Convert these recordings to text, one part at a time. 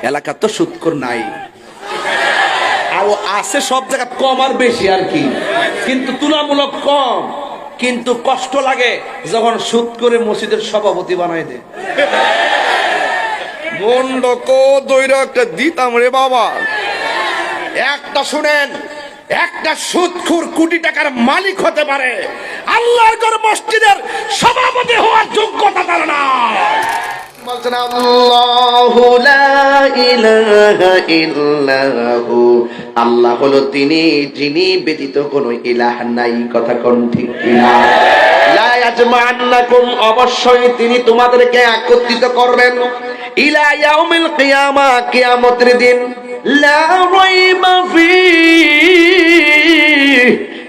এলাকা তো সুদখোর নাই, আর আছে সব জায়গা কম আর বেশি আর কি, কিন্তু তুলনামূলক কম। কিন্তু কষ্ট লাগে যখন সুদ করে মসজিদের সভাপতি বানাই দেয়। বন্ডকো দইরা একটা দিতাম রে বাবা। একটা শুনেন, একটা সুদখোর কোটি টাকার মালিক হতে পারে, আল্লাহর ঘর মসজিদের সভাপতি হওয়ার যোগ্যতা তার নাই। বলছেন আল্লাহু লা ইলাহা ইল্লাহু, আল্লাহ হলো তিনি যিনি ব্যতীত কোনো ইলাহ নাই। কথা কোন ঠিক কিনা? লা ইয়াজমা'আন্নাকুম, অবশ্যই তিনি তোমাদেরকে একত্রিত করবেন, ইলা ইয়াউমিল কিয়ামা, কিয়ামতের দিন, লা রাইবা ফীহ,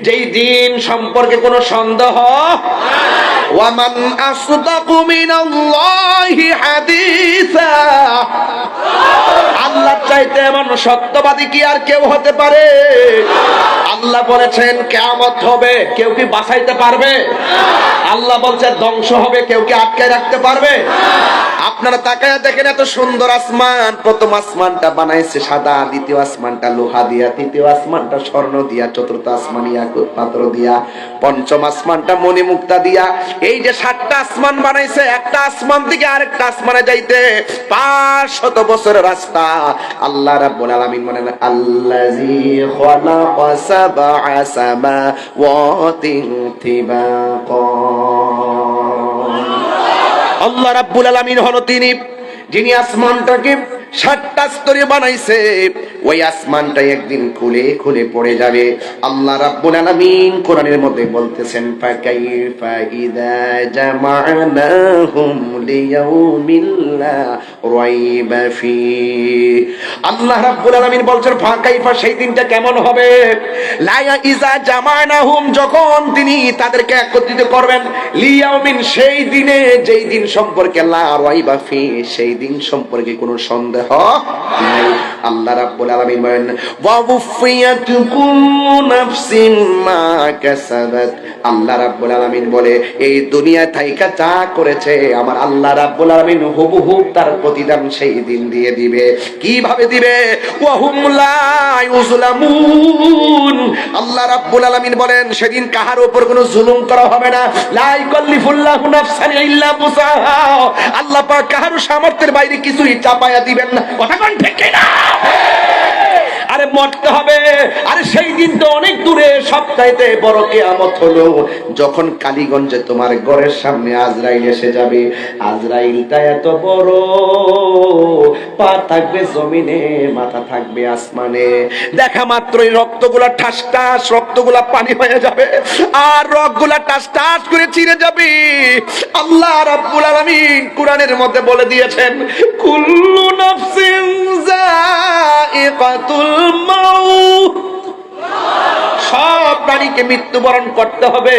যেই দিন সম্পর্কে কোনো সন্দেহ। ওয়ামান আসদাকু মিনাল্লাহি হাদিসা, আল্লাহ চাইতে এমন সত্যবাদী কি আর কেউ হতে পারে? আল্লাহ বলেছেন কিয়ামত হবে, কেউ কি বাঁচাইতে পারবে? আল্লাহ বলছে ধ্বংস হবে, কেউ কি আটকায় রাখতে পারবে? আপনারা তাকায়া দেখেন, এত সুন্দর আসমান, প্রথম আসমানটা বানাইছে সাদা, দ্বিতীয় আসমানটা লোহা দিয়া, তৃতীয় আসমানটা স্বর্ণ দিয়া, চতুর্থ আসমান ইয়াকুত পাথর দিয়া, পঞ্চম আসমানটা মণিমুক্তা দিয়া। এই যে 7টা আসমান বানাইছে, একটা আসমান থেকে আরেকটা আসমানে যাইতে 500 বছরের রাস্তা। আল্লাহ রাব্বুল আলামিন বলেন আল্লাযী খালাকা সাবআ সামাওয়াতিন তিবাকা। আল্লাহ রাব্বুল আলামিন হলো তিনি যিনি আসমানটাকে 7টা স্তরে বানাইছে। ওই আসমানটা একদিন খুলে খুলে পড়ে যাবে। আল্লাহ রাব্বুল আলামিন কোরআনের মধ্যে বলতেছেন ফাকাইফা ইযা জামা'নাহুম লিয়াউমিল লা রাইবা ফি। আল্লাহ রাব্বুল আলামিন বলছেন ফাকাইফা, সেই দিনটা কেমন হবে? লা ইযা জামা'নাহুম, যখন তিনি তাদেরকে একত্রিত করবেন, লিয়াউমিন, সেই দিনে, যেই দিন সম্পর্কে লা রাইবা ফি, সেই দিন সম্পর্কে কোনো সন্দেহ নাই। আল্লাহ রাব্বুল আলামিন বলেন ওয়া উফিয়াত কুল্লু নাফসিন মা কাসাবাত। আল্লাহ রাব্বুল আলামিন বলে এই দুনিয়ায় থাইকা যা করেছে আমার আল্লাহ রাব্বুল আলামিন হুবহু তার প্রতিদান সেই দিন দিয়ে দিবে। কিভাবে দিবে? ওয়া হুম লা ইউজলামুন। আল্লাহ রাব্বুল আলামিন বলেন সেদিন কাহার উপর কোনো জুলুম করা হবে না। লা ইয়াকাল্লিফুল্লাহু নাফসান ইল্লা বুসাহা। আল্লাহ পাক কাহার সামর্থ্যের বাইরে কিছুই চাপায়া দিবেন না। কথা কোন ঠিক কিনা? আরে মরতে হবে। আরে সেই দিন তো অনেক দূরে, সবচাইতে বড় কিয়ামত হলো যখন কালীগঞ্জে তোমার ঘরের সামনে আজরাইল এসে যাবে। আজরাইলটা এত বড়, পা থাকবে জমিনে, মাথা থাকবে আসমানে। দেখা মাত্রই রক্তগুলা ঠাস ঠাস, রক্তগুলা পানি হয়ে যাবে, আর রক্তগুলা ঠাস ঠাস করে চিরে যাবে। আল্লাহ রাব্বুল আলামিন কোরআনের মধ্যে বলে দিয়েছেন কুল্লু নাফসিন যায়িকাতুল মাউত, সব প্রাণীকে মৃত্যুবরণ করতে হবে।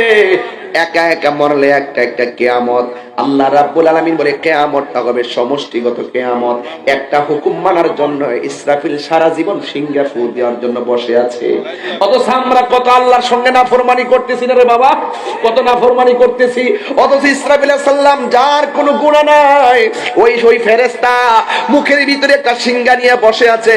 একা একা মরলে একটা একটা কিয়ামত। আল্লাহ রাব্বুল আলামিন বলে কিয়ামতটা হবে সমষ্টিগত কিয়ামত। একটা হুকুম মানার জন্য ইসরাফিল সারা জীবন সিংহা ফু দেওয়ার জন্য বসে আছে। অথচ আমরা কত আল্লাহর সঙ্গে নাফরমানি করতেছি না রে বাবা, কত নাফরমানি করতেছি। অথচ ইসরাফিল আলাইহিস সালাম যার কোনো গুনাহ নাই, ওই ফেরেশতা মুখের ভিতরে একটা সিংহা নিয়ে বসে আছে।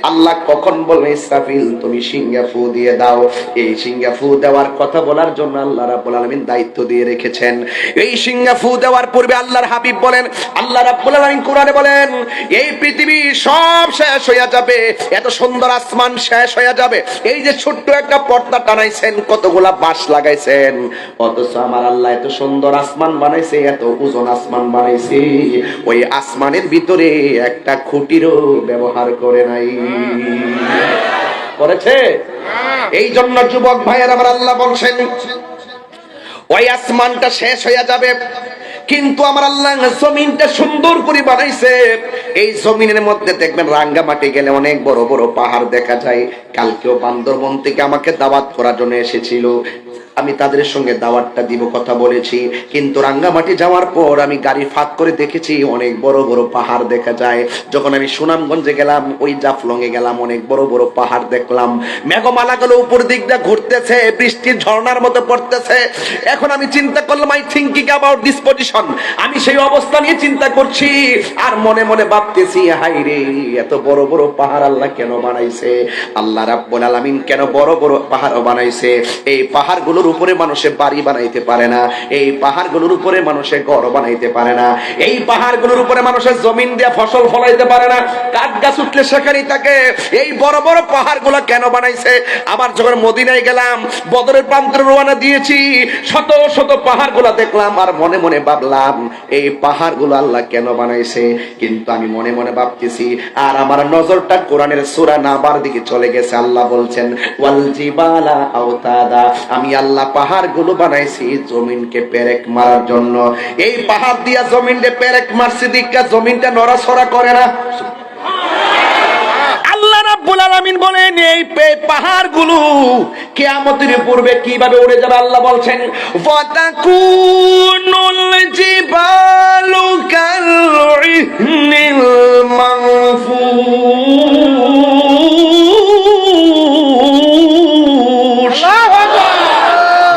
আল্লাহ কখন বলবে ইসরাফিল তুমি সিংহা ফু দিয়ে দাও, এই সিংহা ফু দেওয়ার কথা বলার জন্য আল্লাহ রাব্বুল আলামিন দায়িত্ব দিয়ে রেখেছেন। এই সিংহা ফু দেওয়ার পূর্বে আল্লাহর হাবিব বলেন, আল্লাহ রাব্বুল আলামিন কোরআনে বলেন এই পৃথিবী সব শেষ হয়ে যাবে, এত সুন্দর আসমান শেষ হয়ে যাবে। এই যে ছোট্ট একটা পর্দা টানাইছেন, কতগুলা বাঁশ লাগাইছেন, অথচ আমার আল্লাহ এত সুন্দর আসমান বানাইছে, এত ওজন আসমান বানাইছে, ওই আসমানের ভিতরে একটা খুঁটিরও ব্যবহার করে নাই। করেছে? এই জন্য যুবক ভাইয়ের আমার আল্লাহ বলছেন ওই আসমানটা শেষ হয়ে যাবে, কিন্তু আমার আল্লাহ জমিনটা সুন্দর করে বানাইছে। এই জমিনের মধ্যে দেখবেন রাঙ্গামাটি গেলে অনেক বড় বড় পাহাড় দেখা যায়। কালকেও বান্দরবন থেকে আমাকে দাওয়াত করার জন্য এসেছিল, আমি তাদের সঙ্গে দাওয়াতটা দিব কথা বলেছি, কিন্তু রাঙ্গামাটি যাওয়ার পর আমি গাড়ি ফাঁক করে দেখেছি অনেক বড় বড় পাহাড় দেখা যায়। যখন আমি সুনামগঞ্জে গেলাম, ওই জাফলংয়ে গেলাম, অনেক বড় বড় পাহাড় দেখলাম, মেঘমালাগুলো উপর দিক দিয়ে ঘুরতেছে, বৃষ্টির ঝর্ণার মতো পড়তেছে। এখন আমি চিন্তা করলাম, I thinking about this position, আমি সেই অবস্থা নিয়ে চিন্তা করছি আর মনে মনে ভাবতেছি, হাই রে, এত বড় বড় পাহাড় আল্লাহ কেন বানাইছে? আল্লাহ রাব্বুল আলামিন কেন বড় বড় পাহাড় বানাইছে? এই পাহাড়গুলোর উপরে মানুষে বাড়ি বানাইতে পারে না, এই পাহাড়গুলোর উপরে মানুষে ঘর বানাইতে পারে না, এই পাহাড়গুলোর উপরে মানুষের জমিন দিয়ে ফসল ফলাইতে পারে না, কাঠ গাছ উঠলে সেখানেই থাকে। এই বড় বড় পাহাড়গুলো কেন বানাইছে? আবার যখন মদিনায় গেলাম, বদরের প্রান্তরে রওনা দিয়েছি, শত শত পাহাড়গুলো দেখলাম আর মনে মনে ভাবলাম এই পাহাড়গুলো আল্লাহ কেন বানাইছে? কিন্তু আমি মনে মনে ভাবতেছি আর আমার নজরটা কোরআনের সূরা নাবার দিকে চলে গেছে। আল্লাহ বলছেন, ওয়াল জিবালা আওতাদা, আমি আল্লাহ পাহাড়গুলো বানাইছি জমিনকে পেরেক মারার জন্য। এই পাহাড় দিয়া জমিনকে পেরেক মারছি দিকা জমিনটা নড়াচড়া করে না। আল্লাহ রাব্বুল আলামিন বলেন, এই পাহাড়গুলো কিয়ামতের পূর্বে কিভাবে উড়ে যাবে আল্লাহ বলছেন, ফাতাকুনুল জিবালু কালইহনিল মানফুস।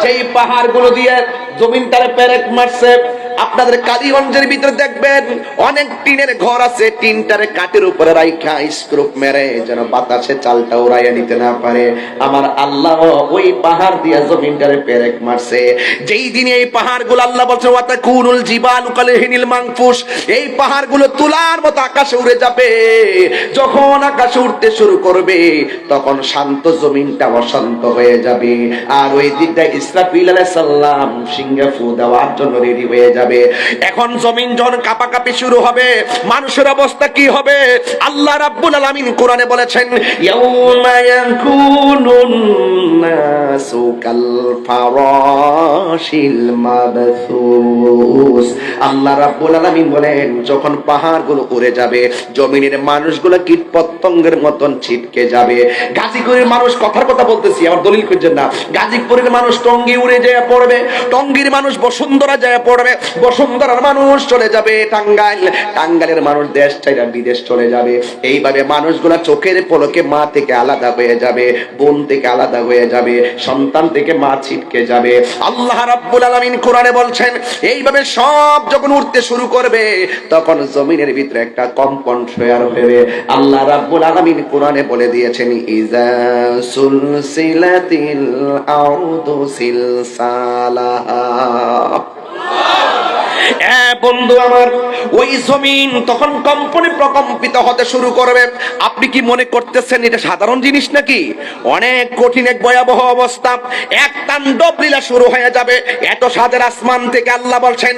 যেই পাহাড়গুলো দিয়ে জমিনটারে পেরেক মারছে, আপনাদের কালীগঞ্জের ভিতরে দেখবেন অনেক টিনের ঘর আছে, টিনটারে কাঠের উপরে রাইখা স্ক্রুপ মেরে যেন বাতাসে চালটা উড়াইয়া নিতে না পারে। আমার আল্লাহ ওই পাহাড় দিয়া জমিনটারে পেরেক মারছে। যেই দিনে এই পাহাড়গুলো আল্লাহ বলছে, ওয়াতাকুনুল জিবালু কালহিনিল মানফুস, এই পাহাড়গুলো তুলার মতো আকাশে উড়ে যাবে। যখন আকাশে উঠতে শুরু করবে তখন শান্ত জমিনটা অশান্ত হয়ে যাবে, আর ওই দিকটা ইসরাফিল আলাইহিস সালাম সিংহে ফু দেওয়ার জন্য রেডি হয়ে যাবে। এখন জমিন যখন কাঁপাকাঁপি শুরু হবে, মানুষের অবস্থা কি হবে? আল্লাহ রাব্বুল আলামিন কোরআনে বলেছেন, ইয়াউমা ইয়াকুনুন নাসু কাল ফারাশিল মাবসুস। আল্লাহ রাব্বুল আলামিন বলেন, যখন পাহাড়গুলো উড়ে যাবে, জমিনের মানুষগুলো কীটপতঙ্গের মতন ছিটকে যাবে। গাজীপুরের মানুষ, কথার কথা বলতেছি, আমার দলিল খুঁজছেন না, গাজীপুরের মানুষ টঙ্গী উড়ে যায় পড়বে, টঙ্গীর মানুষ বসুন্ধরা যায় পড়বে, বসুন্ধরার মানুষ চলে যাবে টাঙ্গাইল, টাঙ্গাইলের মানুষ দেশ ছাইরা বিদেশ চলে যাবে। এইভাবে মানুষগুলা চোখের পলকে মা থেকে আলাদা হয়ে যাবে, বোন থেকে আলাদা হয়ে যাবে, সন্তান থেকে মা ছিটকে যাবে। আল্লাহ রাব্বুল আলামিন কোরআনে বলছেন, এইভাবে সব যখন উঠতে শুরু করবে তখন জমিনের ভিতরে একটা কম্পন তৈরি হবে। আল্লাহ রাব্বুল আলামিন কোরআনে বলে দিয়েছেন, ইজা সুলসিলাতিল আরদু সিলসালাহা। বন্ধু আমার, ওই জমিন তখন কম্পনে প্রকম্পিত হতে শুরু করবে। আপনি কি মনে করতেছেন এটা সাধারণ জিনিস নাকি? অনেক কঠিন, এক ভয়াবহ অবস্থা, এক তাণ্ডব লীলা শুরু হয়ে যাবে। এত সাদের আসমান থেকে আল্লাহ বলছেন,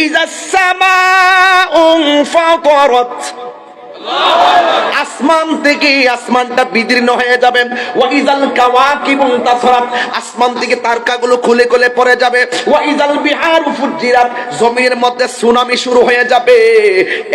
ইজাস সামাউ ফাতারাত, আসমান থেকে আসমানটা বিদীর্ণ হয়ে যাবে। ওয়াইজাল কাওয়াকিবু তাসরাত, আসমান থেকে তারকাগুলো খুলে খুলে পড়ে যাবে। ওয়াইজাল বিহারু ফুজ্জিরাত, জমিনের মধ্যে সুনামি শুরু হয়ে যাবে।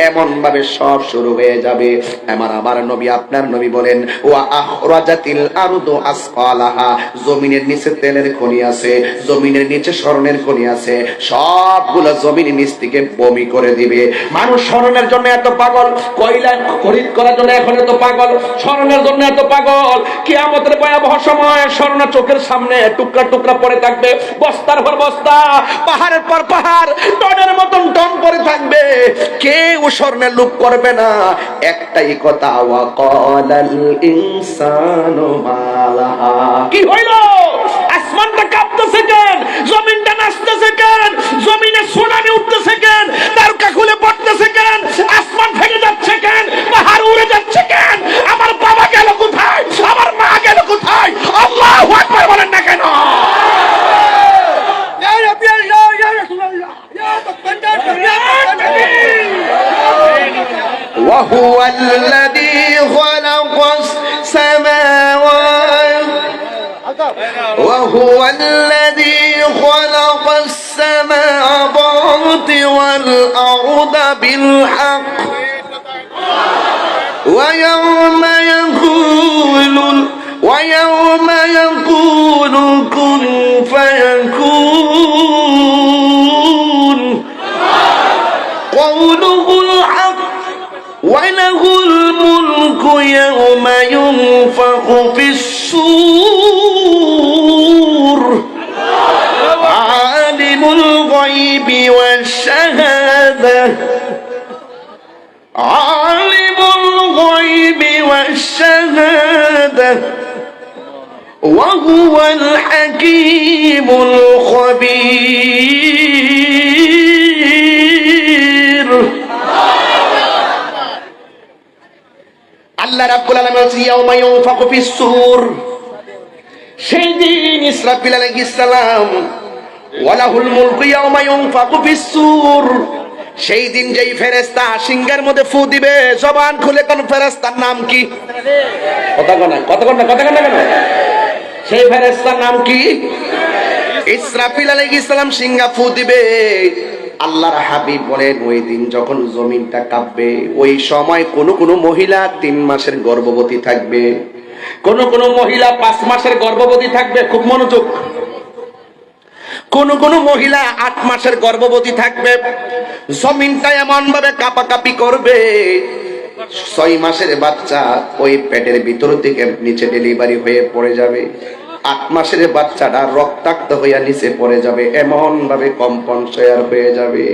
এমন ভাবে সব শুরু হয়ে যাবে। আমার নবী, আপনার নবী বলেন, ওয়া আখরাজাতিল আরদু আসফালাহা, জমিনের নিচে তেলের খনি আছে, জমিনের নিচে স্বর্ণের খনি আছে, সবগুলো জমিনের নিচ থেকে বমি করে দিবে। মানুষ স্বর্ণের জন্য এত পাগল, কয়লা খরিদ করার জন্য এখন এত পাগল, স্বর্ণের জন্য এত পাগল। কিয়ামতের ভয়াবহ সময় স্বর্ণ চোখের সামনে টুকরা টুকরা পড়ে থাকবে, বস্তার পর বস্তা, পাহাড়ের পর পাহাড়, টনের মতন টন পড়ে থাকবে। কেউ স্বর্ণের লোভ করবে না। একটাই কথা, ওয়া ক্বালাল ইনসানু মালাহা, কি হইল? আসমানটা কাঁপতেছে কেন? জমিনটা নাচতেছে কেন? জমিনে সুনামি উঠতেছে কেন? তারকা খুলে পড়তেছে কেন? আসমান ভেঙে যাচ্ছে কেন? পাহাড় উড়ে যাচ্ছে কেন? আমার বাবা গেল কোথায়? আমার মা গেল কোথায়? আল্লাহু আকবার বলেন না কেন? ইয়া রাব্বি আল্লাহ, ইয়া রাসূলুল্লাহ, ইয়া তাকবান্দার, ইয়া ওয়া হুয়াল্লাযী খালাকাস সামাওয়াতি وهو الذي خلق السماوات والأرض بالحق ويوم يقول كن فيكون في الصور عالم الغيب والشهادة عالم الغيب والشهادة وهو الحكيم الخبير আল্লাহ রাব্বুল আলামিন বলেছেন ইয়াউমা ইউনফাকু ফিস সূর সেই দিন ইসরাফিল আলাইহিস সালাম ওয়ালাহুল মুলকু ইয়াউমা ইউনফাকু ফিস সূর সেই দিন যেই ফেরেশতা সিংহের মধ্যে ফু দিবে জবান খুলে কোন ফেরেশতার নাম কি কথা কোন না কেন সেই ফেরেশতার নাম কি ইসরাফিল আলাইহিস সালাম সিংহা ফু দিবে আল্লাহর হাবিব বলেন ওই দিন যখন জমিনটা কাঁপবে ওই সময় কোন মহিলা 3 মাসের গর্ভবতী থাকবে কোন মহিলা 5 মাসের গর্ভবতী থাকবে খুব মনোযোগ কোন মহিলা 8 মাসের গর্ভবতী থাকবে জমিনটা এমন ভাবে কাঁপাকাঁপি করবে 6 মাসের বাচ্চা ওই পেটের ভিতর থেকে নিচে ডেলিভারি হয়ে পড়ে যাবে 8 মাসের বাচ্চাটা রক্তাক্ত হইয়া নিচে পড়ে যাবে এমন ভাবে কম্পন শেয়ার হয়ে যাবে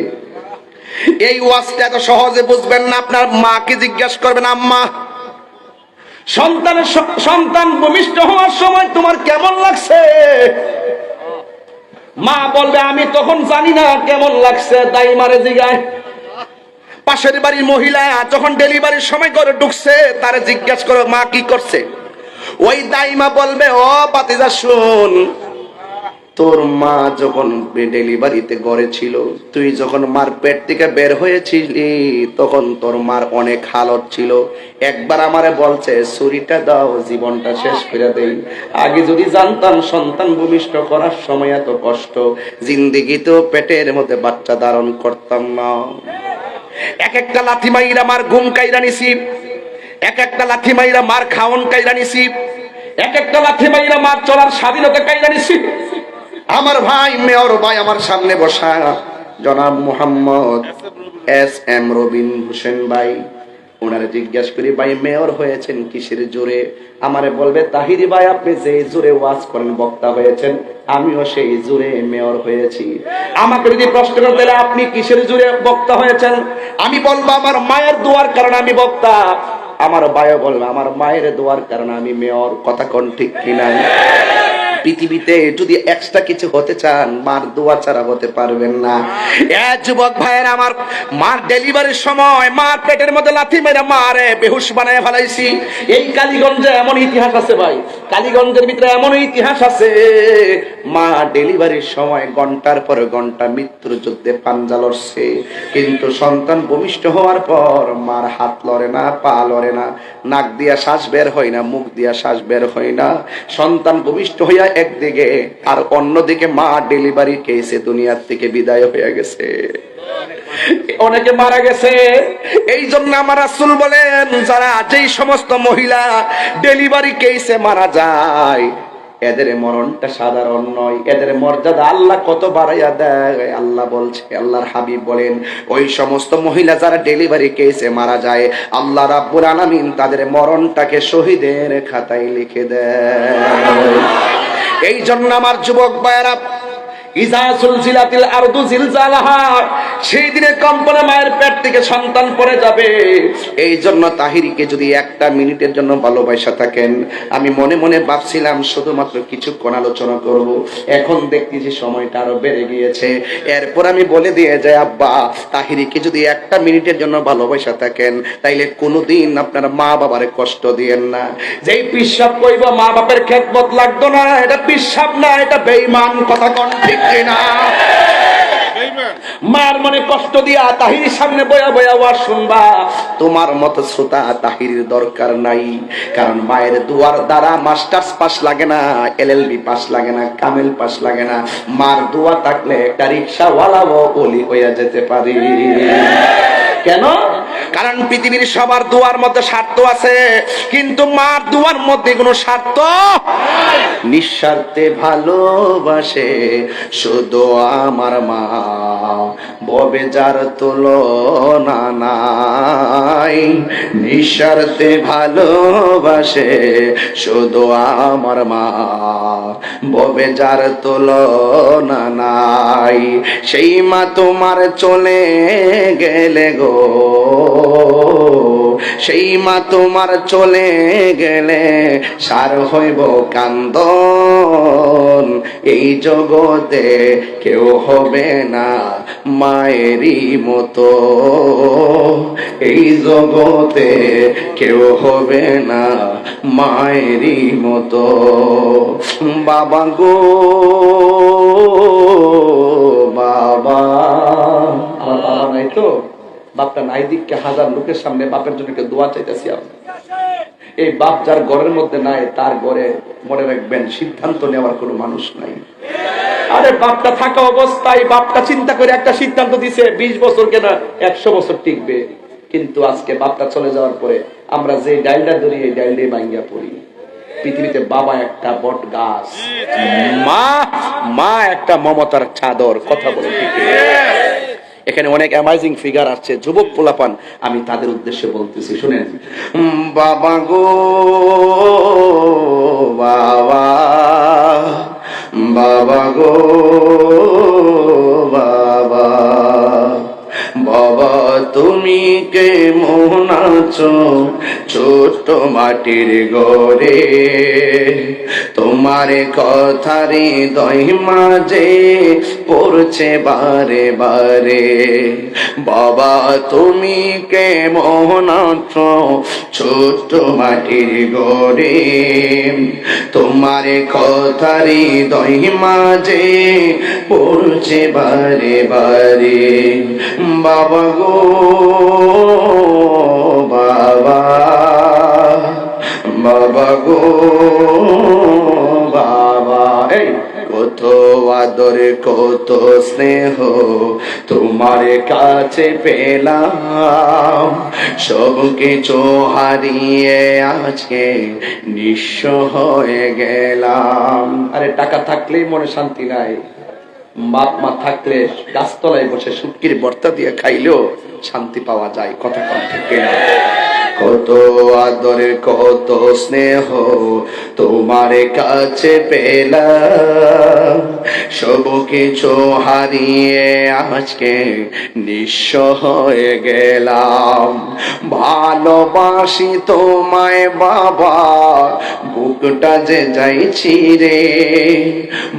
এই ওয়াজটা এত সহজে বুঝবেন না আপনার মাকে জিজ্ঞাসা করবেন আম্মা সন্তান ভূমিষ্ঠ হওয়ার সময় তোমার কেমন লাগছে মা বলবে আমি তখন জানি না কেমন লাগছে দাইমারে জিগায় পাশের বাড়ির মহিলা যখন ডেলিভারির সময় করে ঢুকছে তারে জিজ্ঞাসা করো মা কি করছে ওই দাইমা বলবে ও বাতিজা শুন তোর মা যখন ডেলিভারিতে ঘরে ছিল তুই যখন মার পেট থেকে বের হয়েছিলি তখন তোর মার অনেক হালত ছিল একবার আমারে বলছে ছুরিটা দাও জীবনটা শেষ করে দেই আগে যদি জানতাম সন্তান ভূমিষ্ঠ করার সময় এত কষ্ট জিন্দেগিতেও পেটের মধ্যে বাচ্চা ধারণ করতাম না এক একটা লাথি মাইরা মার ঘুম কাইরা নিছি এক একটা লাথি মাইরা মার খাওন কাইরা নিছি এক একটা লাথি মাইরা মার চলার স্বাধীনতা কাইরা নিছি আমার ভাই মেয়র ভাই আমার সামনে বসা জনাব মোহাম্মদ এস.এম. রবিন হোসেন ভাই ওনারে জিজ্ঞাসা করি ভাই মেয়র হয়েছেন কিসের জোরে আমারে বলবে তাহিরি ভাই আপনি যে জোরে ওয়াজ করেন বক্তা হয়েছেন আমিও সেই জোরে মেয়র হয়েছি আমাকে যদি প্রশ্ন করেন তাহলে আপনি কিসের জোরে বক্তা হয়েছেন আমি বলবো আমার মায়ের দোয়ার কারণে আমি বক্তা আমার ভাইও বলবে আমার মায়ের দোয়ার কারণে আমি মেয়র কথা কোন ঠিক কিনা পৃথিবীতে যদি এক্সট্রা কিছু হতে চান মার দোয়া ছাড়া হতে পারবেন না যুবক ভাইয়ের আমার মার ডেলিভারির সময় মার পেটের মধ্যে লাথি মেরে মারে বেহুশ বানায় ফেলাইছি এই কালীগঞ্জে এমন ইতিহাস আছে ভাই কালীগঞ্জের ভিতরে এমন ইতিহাস আছে মা ডেলিভারির সময় ঘন্টার পর ঘন্টা মৃত্যুর যুদ্ধে পাঞ্জা লড়ছে কিন্তু সন্তান ভূমিষ্ঠ হওয়ার পর মার হাত লড়ে না পা লড়ে না নাক দিয়া শ্বাস বের হয় না মুখ দিয়া শ্বাস বের হয় না সন্তান ভূমিষ্ঠ হইয়া একদিকে আর অন্যদিকে মা ডেলিভারি কেসে দুনিয়ার থেকে বিদায় হয়ে গেছে অনেকে মারা গেছে এই জন্য আমার রাসূল বলেন যারা যেই সমস্ত মহিলা ডেলিভারি কেসে মারা যায় এদের মরণটা সাধারণ নয় এদের মর্যাদা আল্লাহ কত বাড়াইয়া দেয় আল্লাহ বলছে আল্লাহর হাবিব বলেন ওই সমস্ত মহিলা যারা ডেলিভারি কেসে মারা যায় আল্লাহ রাব্বুল আলামিন তাদের মরণটাকে শহীদের খাতায় লিখে দেয় এই জন্য আমার যুবক ভাইরা ইজা সুলজিলাতিল আরদু জিলজালাহা সেই দিনে কম্পনে মায়ের পেট থেকে সন্তান পড়ে যাবে এই জন্য তাহিরিকে যদি একটা মিনিটের জন্য ভালোবাসা থাকেন আমি মনে মনে ভাবছিলাম শুধুমাত্র কিছুক্ষণ আলোচনা করব এখন দেখতেছি সময়টা আরো বেড়ে গিয়েছে এরপর আমি বলে দিয়ে যাই আব্বা তাহিরিকে যদি একটা মিনিটের জন্য ভালোবাসা থাকেন তাইলে কোনোদিন আপনার মা বাবারে কষ্ট দিয়েন না যেই পিশাব কইব মা বাপের খেদমত লাগতো না এটা পিশাব না এটা বেঈমান কথা কোন ঠিক না মার মনে কষ্ট দিয়া তাহির সামনে বয়া বয়া ওয়াজ শুনবা তোমার মতো শ্রোতা তাহিরের দরকার নাই কারণ মায়ের দুয়ার দ্বারা মাস্টার্স পাস লাগে না এলএলবি পাস লাগে না কামেল পাস লাগে না মার দোয়া থাকলে একটা রিকশাওয়ালাও ওলি হইয়া যেতে পারি কেন কারণ পৃথিবীর সবার দোয়ার মধ্যে স্বার্থ আছে, কিন্তু মার দোয়ার মধ্যে কোনো স্বার্থ নিঃস্বার্থে ভালোবাসে শুধু আমার মা, ভবে যার তুলনা নাই। নিঃস্বার্থে ভালোবাসে শুধু আমার মা, ভবে যার তুলনা নাই। সেই মা তোমার চলে গেলে গো, সেই মা তোমার চলে গেলে সার হইব কান্দন। এই জগতে কেউ হবে না মায়েরই মতো, এই জগতে কেউ হবে না মায়েরই মতো। বাবা গো বাবা, আমার বাবা নাই তো, বাপটা নাই দিককে হাজার লোকের সামনে বাপের জন্য কেউ দোয়া চাইতেছি আমি। এই বাপ যার ঘরের মধ্যে নাই, তার ঘরে মনে রাখবেন সিদ্ধান্ত নেওয়ার কোনো মানুষ নাই। আরে বাপটা থাকা অবস্থায় বাপটা চিন্তা করে একটা সিদ্ধান্ত দিছে 20 বছর কেনা 100 বছর টিকবে, কিন্তু আজকে বাপটা চলে যাওয়ার পরে আমরা যে ডাইলটা ধরি এই ডাইল দিয়ে ভাঙ্গিয়া পড়ি। পৃথিবীতে বাবা একটা বট গাছ, মা মা একটা মমতার চাদর। কথা বলে ঠিক? এখানে অনেক অ্যামাজিং ফিগার আসছে, যুবক পোলাপান, আমি তাদের উদ্দেশ্যে বলতেছি, শুনেন। বাবা গো বাবা, বাবা গো বাবা, বাবা তুমি কে মন আছো ছোট মাটির ঘরে, তোমার কথারে হৃদয় মাঝে পড়ছে বারে বারে। বাবা তুমি কে মন আছো ছোট মাটির ঘরে, তোমার কথারে হৃদয় মাঝে পড়ছে বারে বারে। বাবা গো বাবা, বাবা গো বাবা, এই কত আদর কত স্নেহ তোমার কাছে পেলাম, সব কিছু হারিয়ে আজকে নিঃস্ব হয়ে গেলাম। আরে টাকা থাকলেই মনে শান্তি নাই, বাপ মা থাকলে গাছতলায় বসে শুটকির ভর্তা দিয়ে খাইলেও শান্তি পাওয়া যায়। কথা কম থেকে কত আদরের কত স্নেহ তোমার কাছে পেলাম, সব কিছু হারিয়ে আজকে নিঃস্ব হয়ে গেলাম। ভালোবাসি তোমায় বাবা, বুকটা যে যাইছি রে,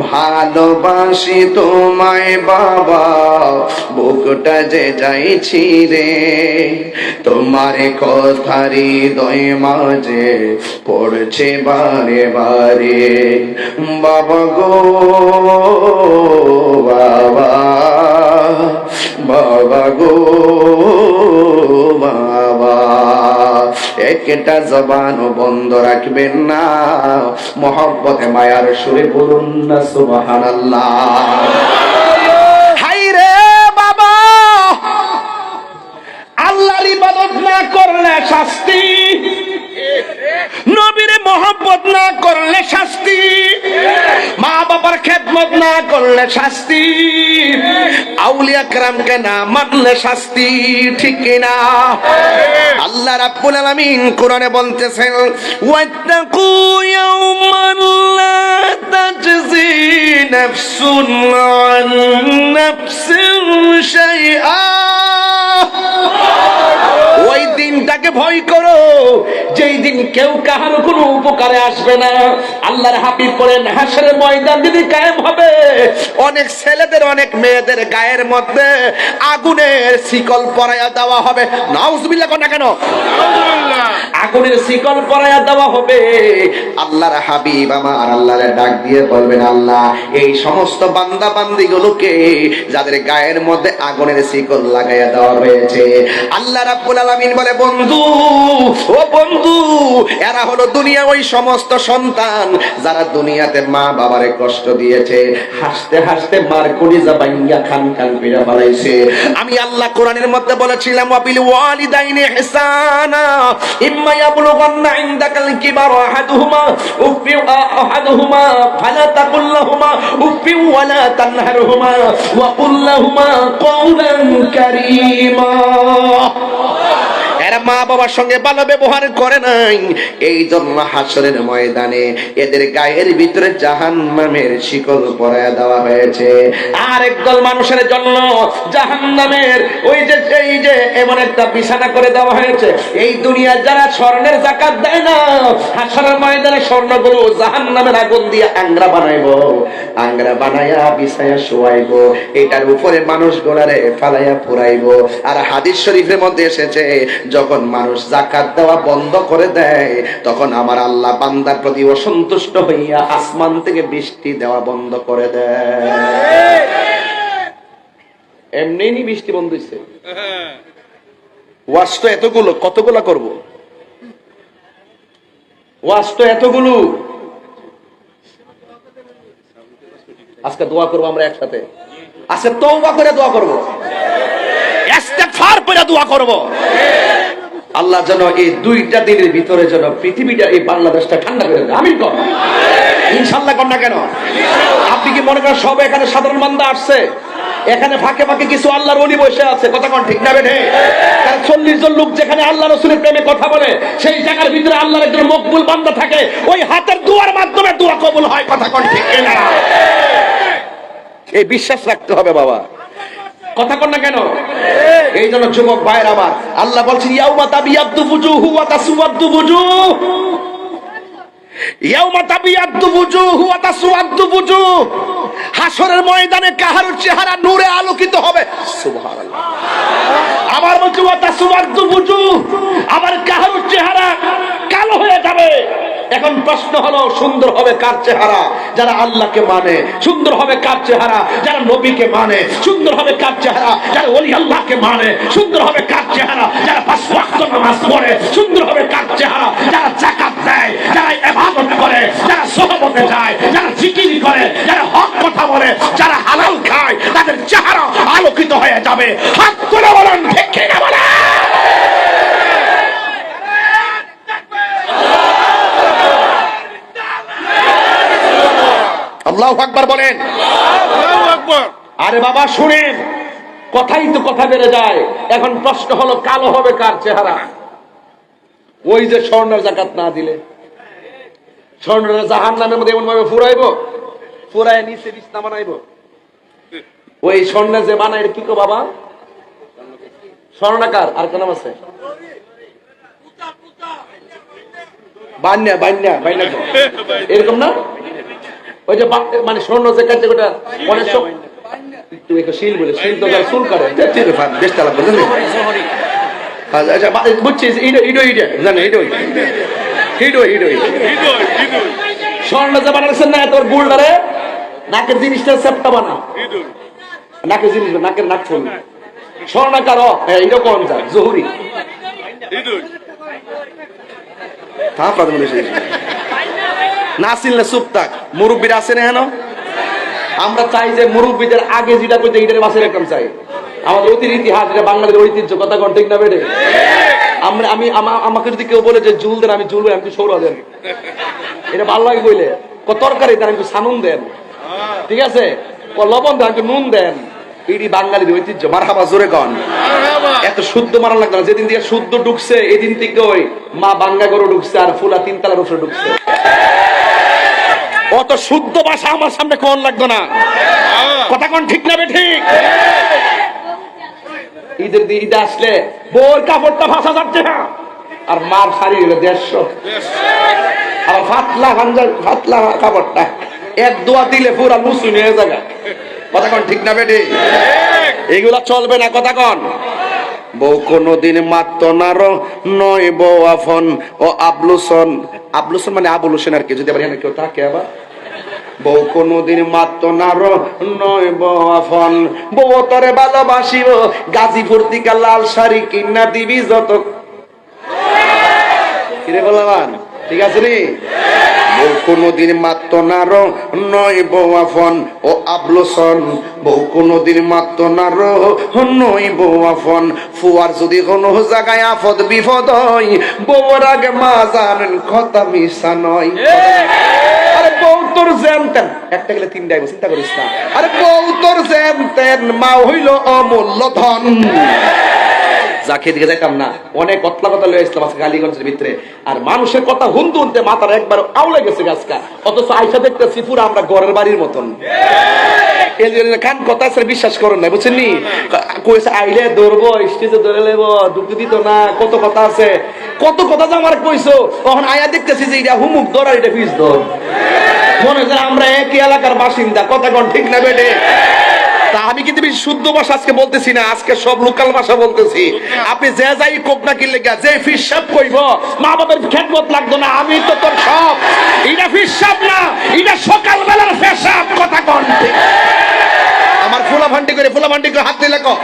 ভালোবাসি তোমায় বাবা, বুকটা যে যাইছি রে, তোমার কথারি হৃদয় মাঝে পড়ছে বারে বারে। বাবা গো বাবা, বাবা গো বাবা, একটা জবান বন্ধ রাখবেন না, মহব্বতে মায়ার সুরে বলুন না সুবহানাল্লাহ। হাই রে বাবা, আল্লাহর ইবাদত না করলে শাস্তি, নবীর মহব্বত না করলে শাস্তি, মা বাবার খেদমত না করলে শাস্তি, আউলিয়া কেরামকে না মানলে শাস্তি। ঠিক কিনা? আল্লাহ রাব্বুল আলামিন কোরআনে বলতেছেন, ওয়াত্তাকু ইয়াওমান লা তাজজি নাফসুন আন নাফসিন শাইআ। ওই দিনটাকে ভয় করো যেই দিন কেউ কাহার কোনো উপকারে আসবে না। আল্লাহর হাবিব বলেন, হাসরের ময়দান যদি কায়েম হবে, অনেক ছেলেদের অনেক মেয়েদের গায়ের মধ্যে আগুনের শিকল পরাইয়া দেওয়া হবে। নাউজুবিল্লাহ না কেন? আগুনের শিকল পরাইয়া দেওয়া হবে। আল্লাহর হাবিব আমার আল্লাহরে ডাক দিয়ে বলবেন, আল্লাহ এই সমস্ত বান্দা বান্দিগুলোকে যাদের গায়ের মধ্যে আগুনের শিকল লাগাইয়া দেওয়া হয়েছে, আল্লাহ রাব্বুল আলামিন বলে, বন্ধু বন্ধু, ও বন্ধু, এরা হলো দুনিয়া ওই সমস্ত সন্তান যারা দুনিয়াতে মা বাবারে কষ্ট দিয়েছে, হাসতে হাসতে মার কলিজা ভাঙিয়া খান খান পিড়া বাড়াইছে। আমি আল্লাহ কোরআনের মধ্যে বলেছিলাম ওয়াবিল ওয়ালিদাইনি ইহসানা ইম্মা ইয়াবলুগান্না ইনদাকাল কিবারা আহাদুহুমা ফালা তাকুল লাহুমা উফফি ওয়ালা তানহারহুমা ওয়া কুল লাহুমা কওলান কারীমা। এরা মা বাবার সঙ্গে ভালো ব্যবহার করে নাই, এই জন্য হাসরের ময়দানে এদের গায়ের ভিতরে জাহান্নামের শিকল পরায় দেওয়া হয়েছে। আর একদল মানুষের জন্য জাহান্নামের এই যে এমন একটা বিছানা করে দেওয়া হয়েছে। এই দুনিয়ার যারা স্বর্ণের যাকাত দেয় না, হাসরের ময়দানে স্বর্ণগুলো জাহান্নামের আগুন দিয়ে আংরা বানাইবো, আংরা বানায়া বিছায়া শোয়াইবো, এটার উপরে মানুষ গোলারে ফালাইয়া পুরাইবো। আর হাদিস শরীফের মধ্যে এসেছে যখন মানুষ যাকাত দেওয়া বন্ধ করে দেয় তখন আমার আল্লাহ বান্দার প্রতি অসন্তুষ্ট হইয়া আসমান থেকে বৃষ্টি দেওয়া বন্ধ করে দেয়। এমনি বৃষ্টি বন্ধ হইছে। ওয়াজ তো এতগুলো, কতগুলা করব? ওয়াজ তো এতগুলো, আজকে দোয়া করবো আমরা একসাথে। আজকে তওবা করে দোয়া করবো, ইস্তেগফার করে দোয়া করবো। আল্লাহ যেন এই দুইটা দিনের ভিতরে যেন পৃথিবীটা, এই বাংলাদেশটা ঠান্ডা করে দেয়। আমিন কর, ইনশাআল্লাহ কর না কেন? আপনি কি মনে করেন সব এখানে সাধারণ বান্দা আসছে? এখানে ফাঁকে ফাঁকে কিছু আল্লাহর ওলি বসে আছে, কথা কোন ঠিক না বেঠে? কারণ 40 জন লোক যেখানে আল্লাহ রাসূলের প্রেমে কথা বলে, সেই জায়গার ভিতরে আল্লাহর একজন মকবুল বান্দা থাকে, ওই হাতের দুয়ার মাধ্যমে দোয়া কবুল হয়, কথা কোন ঠিক না? এই বিশ্বাস রাখতে হবে বাবা, কথা কর না কেন? এই জন্য যুবক ভাইয়ের আমার আল্লাহ বলছেন ইয়াউমা তাবিয়াদ্দু বুজুহু ওয়া তাসওয়াদ্দু বুজুহ, ইয়াউমা তাবিয়াদ্দু বুজুহু ওয়া তাসওয়াদ্দু বুজুহ। হাসরের ময়দানে কাহার চেহারা নূরে আলোকিত হবে, সুবহানাল্লাহ। আবার বলছে ওয়া তাসওয়াদ্দু বুজুহ, আবার কাহার চেহারা কালো হয়ে যাবে। এখন প্রশ্ন হলো, সুন্দর হবে কার চেহারা? যারা আল্লাহকে মানে। সুন্দর হবে কার চেহারা? যারা নবীকে মানে। সুন্দর হবে কার চেহারা? যারা ওলি আল্লাহকে মানে। সুন্দর হবে কার চেহারা? যারা 5 ওয়াক্ত নামাজ পড়ে। সুন্দর হবে কার চেহারা? যারা যাকাত দেয়, যারা ইবাদত করে, যারা সুহবতে যায়, যারা জিকির করে, যারা হক কথা বলে, যারা হালাল খায়, তাদের চেহারা আলোকিত হয়ে যাবে। হাত তুলে বলেন ঠিক কি না বলেন? আল্লাহু আকবার বলেন। আল্লাহু আকবার। আরে বাবা শুনেন, কথাই তো কথা বেড়ে যায়। এখন প্রশ্ন হলো কালো হবে কার চেহারা? ওই যে স্বর্ণের যাকাত না দিলে, স্বর্ণের জাহান্নামের মধ্যে এমন ভাবে ফুরাইবো, ফুরায় নিচে বিছনা বানাইবো। ওই স্বর্ণের যে বানাই কি কো বাবা? স্বর্ণাকার। আর কোন নাম আছে? বান্যা, বান্যা, বান্যা এরকম না? ওই যে মানে স্বর্ণ যে কাটে ওটা অনেক সব একটু একটু শিল বলে, শিল তো চুল করে বেশ চালাক বলছেন। আচ্ছা বুঝছিস, স্বর্ণ যে বানাচ্ছেন না তোর গুলডারে, নাকের জিনিসটা সেপটা বানা, নাকের জিনিস, নাকের নাক ফুল স্বর্ণাকার এইরকম যায় জহুরি। না চিনলে চুপ থাক, মুরব্বীরা আছে না? হেন আমরা চাই যে মুরব্বীদের আগে যেটা করতে এটার বাসের একদম চাই। আমাদের অতীত ইতিহাস, এটা বাংলাদেশের ঐতিহ্য, কথা কোন ঠিক না বেড়ে? আমি আমাকে যদি কেউ বলে যে জুল দেন, আমি জুল বলি, আমি সৌর দেন, এটা ভালো লাগে বললে। তরকারি দেন, আমি সানুন দেন, ঠিক আছে, লবণ দেন, আমি নুন দেন। এটি বাঙালির ঐতিহ্য। মারহাবা জোরে কন। এত শুদ্ধ মারা লাগতো না। যেদিন থেকে শুদ্ধ ঢুকছে এদিন থেকে ওই মা বাঙ্গা গরু ঢুকছে আর ফুলা 3 তলার উপরে ঢুকছে। অত শুদ্ধ ভাষা আমার সামনে কোন লাগতো না, কথা কোন ঠিক না? ঠিক। ঈদের দিন ঈদ আসলে বোর কাপড়টা ভাষা যাচ্ছে না, আর মার শাড়ি হলো 150, আর ফাতলা কাপড়টা এক দোয়া দিলে পুরা মুসলিম হয়ে যাবে, কথা কোন ঠিক না? বেটে এগুলা চলবে না, কথা কোন? বউ কোনদিন মাত্র নার নয় বউ আফন ও আবলুসন। আবলুসন মানে আবুল হোসেন আর কি, যদি আবার কেউ থাকে। আবার বউ কোনদিন মাত্র নার নয় বউ আফন, বউ তরে ভালোবাসিব গাজীপুর থেকে লাল শাড়ি কিনা দিবি যত। কিরে বললাম ঠিক আছে রে। বউ কোনদিন মাত্র না রং নয় বউ আফন ও আবলোসন, বউ কোনদিন মাত্র না রং নয় বউ আফন। ফুয়ার যদি কোনো জায়গায় আফদ বিপদ হয়, বউর আগে মা জানেন কথা মিশা নয়। আরে বউ তোর জ্যামতেন একটা গেলে তিনটা আইব, চিন্তা করিস না। আরে বউ তোর জ্যামতেন মা হইল অমূল্য ধন। যাকে দিকে যাইতাম না, অনেক কতলা কথা লয়ে আসলাম আজকে গালিগঞ্জের ভিতরে, আর মানুষের কথা হুনতে হুনতে মাথার একবার আউলে গেছে গাছকা। অথচ আইসা দেখতেছি পুরো আমরা ঘরের বাড়ির মতন। কান কথা বিশ্বাস করেন না, বুঝছেন নি? কইছে আইলে ধরবো, স্টেজে ধরে লেবো, ঢুকতে দিত না, কত কথা আছে, কত কথা যে আমার কইছো। তখন আয়া দেখতেছি যে এটা হুমুক ধর আর এটা ফিস ধর। মনে হয় আমরা একই এলাকার বাসিন্দা, কথা কোন ঠিক না বেটে? তা আমি কিন্তু বেশি শুদ্ধ ভাষা আজকে বলতেছি না, আজকে সব লোকাল ভাষা বলতেছি। আপনি যে যাই কোক না কিনলে যে ফিসাব কইব, মা বাবার খেদমত লাগতো না, আমি তো তোর সব। এটা ফিসাব না, এটা সকালবেলার পেশাব, কথা কোন ঠিক? আমার ফুলা ভান্ডি করে হাত দিলে কো